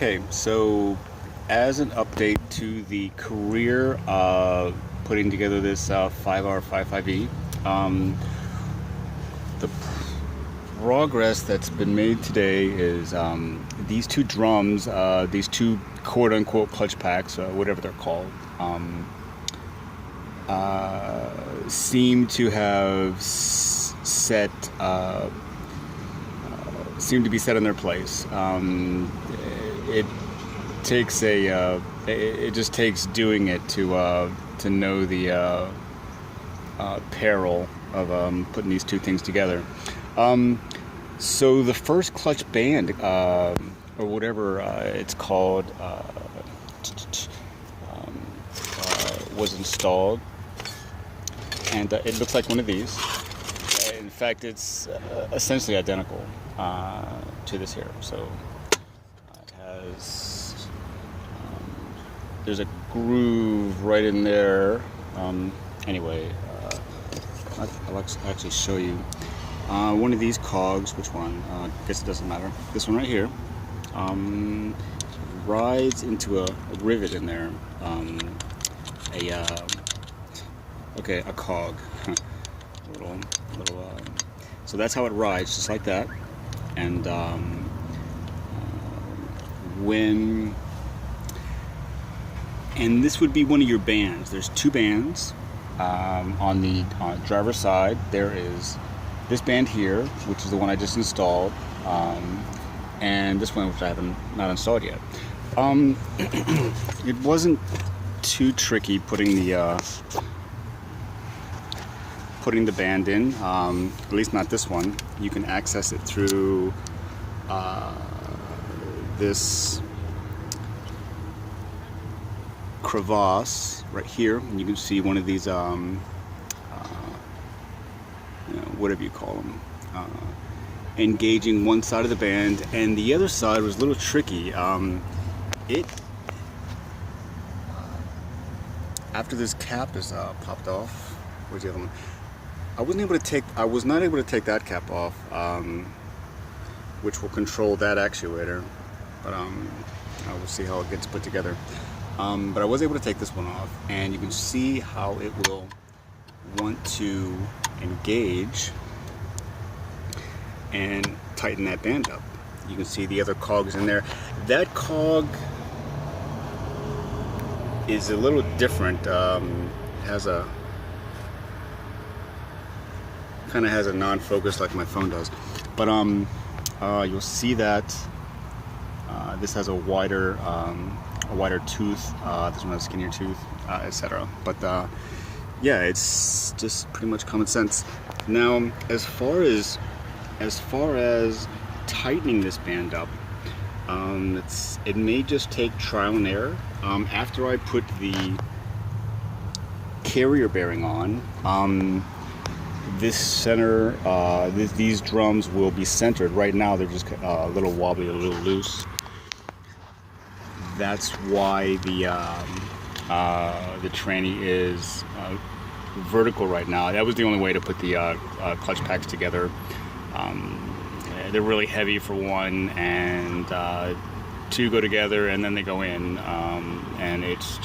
Okay, so as an update to the career putting together this 5R55E, the progress that's been made today is these two drums, these two quote-unquote clutch packs, whatever they're called, seem to have seem to be set in their place. It takes it just takes doing it to know the peril of putting these two things together. So the first clutch band, or whatever it's called, was installed, and it looks like one of these. In fact, it's essentially identical to this here. So it has there's a groove right in there. Anyway, I'll actually show you one of these cogs. Which one? I guess it doesn't matter. This one right here rides into a rivet in there. A cog. So that's how it rides, just like that. And this would be one of your bands. There's two bands on the driver's side. There is this band here, which is the one I just installed, and this one, which I haven't not installed yet. It wasn't too tricky putting the band in, at least not this one. You can access it through this crevasse right here, and you can see one of these, whatever you call them, engaging one side of the band, and the other side was a little tricky. After this cap is popped off, where's the other one? I was not able to take that cap off, which will control that actuator, but I will see how it gets put together. But I was able to take this one off, and you can see how it will want to engage and tighten that band up. You can see the other cogs in there. That cog is a little different. Kind of has a non-focus like my phone does, but you'll see that this has a wider tooth. This one has a skinnier tooth, etc. But yeah, it's just pretty much common sense. Now, as far as tightening this band up, it may just take trial and error. After I put the carrier bearing on, this center, these drums will be centered. Right now they're just a little wobbly, a little loose. That's why the tranny is vertical right now. That was the only way to put the clutch packs together. They're really heavy for one, and two go together and then they go in, and it's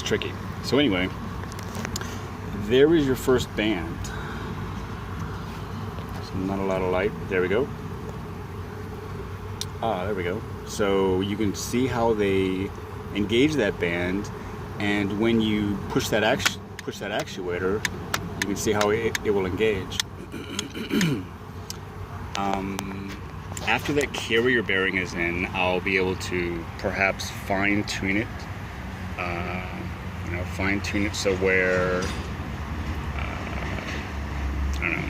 tricky. So anyway, there is your first band. Not a lot of light. There we go. There we go. So you can see how they engage that band, and when you push that actuator, you can see how it will engage. After that carrier bearing is in, I'll be able to perhaps fine-tune it. Fine-tune it so where I don't know.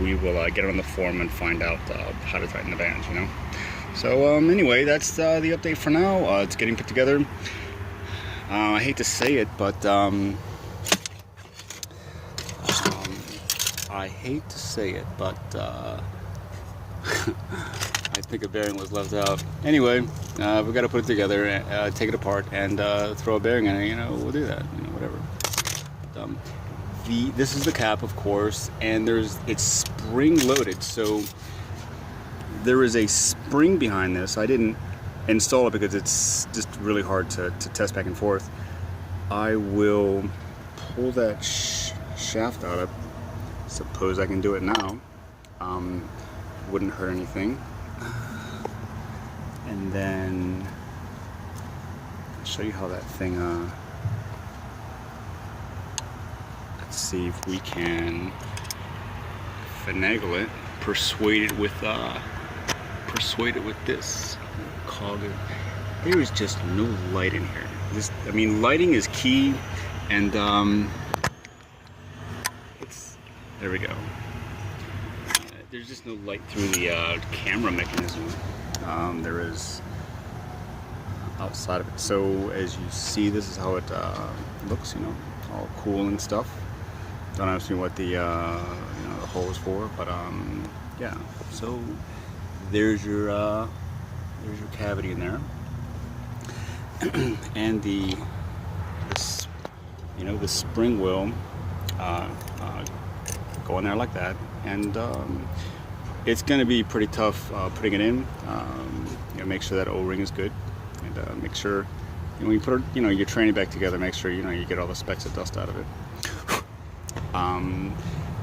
We will get on the forum and find out how to tighten the bands, So anyway, that's the update for now. It's getting put together. I hate to say it, but I think a bearing was left out. Anyway, we've got to put it together, take it apart, and throw a bearing in it. We'll do that. Whatever. But, this is the cap, of course, and it's spring loaded. So there is a spring behind this. I didn't install it because it's just really hard to test back and forth. I will pull that shaft out of. Suppose I can do it now. Wouldn't hurt anything. And then I'll show you how that thing. Let's see if we can finagle it, persuade it with this cog. There is just no light in here. I mean, lighting is key, and there we go. There's just no light through the camera mechanism. There is outside of it. So as you see, this is how it looks. You know, all cool and stuff. Don't ask me what the the hole is for, but yeah. So there's your cavity in there, and the spring will go in there like that, and it's going to be pretty tough putting it in. Make sure that O-ring is good, and make sure when you put your training back together, make sure you get all the specks of dust out of it.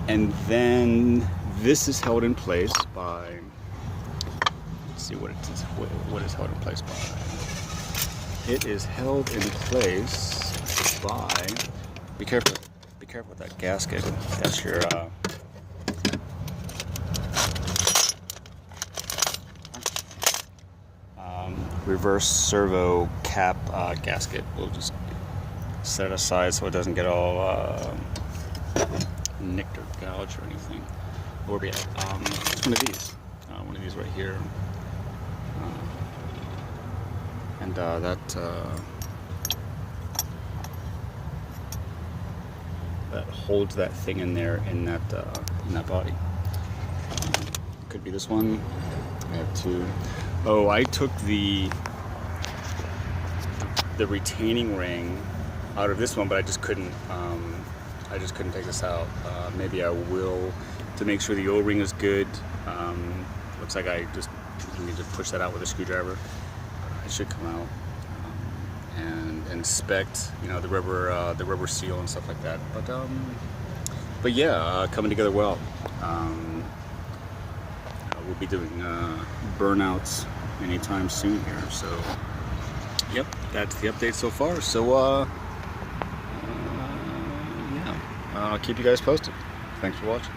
And then this is held in place by. Let's see what it is. What is held in place by? It is held in place by. Be careful. Be careful with that gasket. That's your. Reverse servo cap gasket. We'll just set it aside so it doesn't get all nicked or gouged or anything. Or be it's one of these right here, and that holds that thing in there in that body. Could be this one. I have two. Oh, I took the retaining ring out of this one, but I just couldn't. I just couldn't take this out. Maybe I will to make sure the O-ring is good. Looks like I just need to push that out with a screwdriver. It should come out, and inspect, the rubber seal and stuff like that. But yeah, coming together well. We'll be doing burnouts anytime soon here. So, yep, that's the update so far. So, yeah, I'll keep you guys posted. Thanks for watching.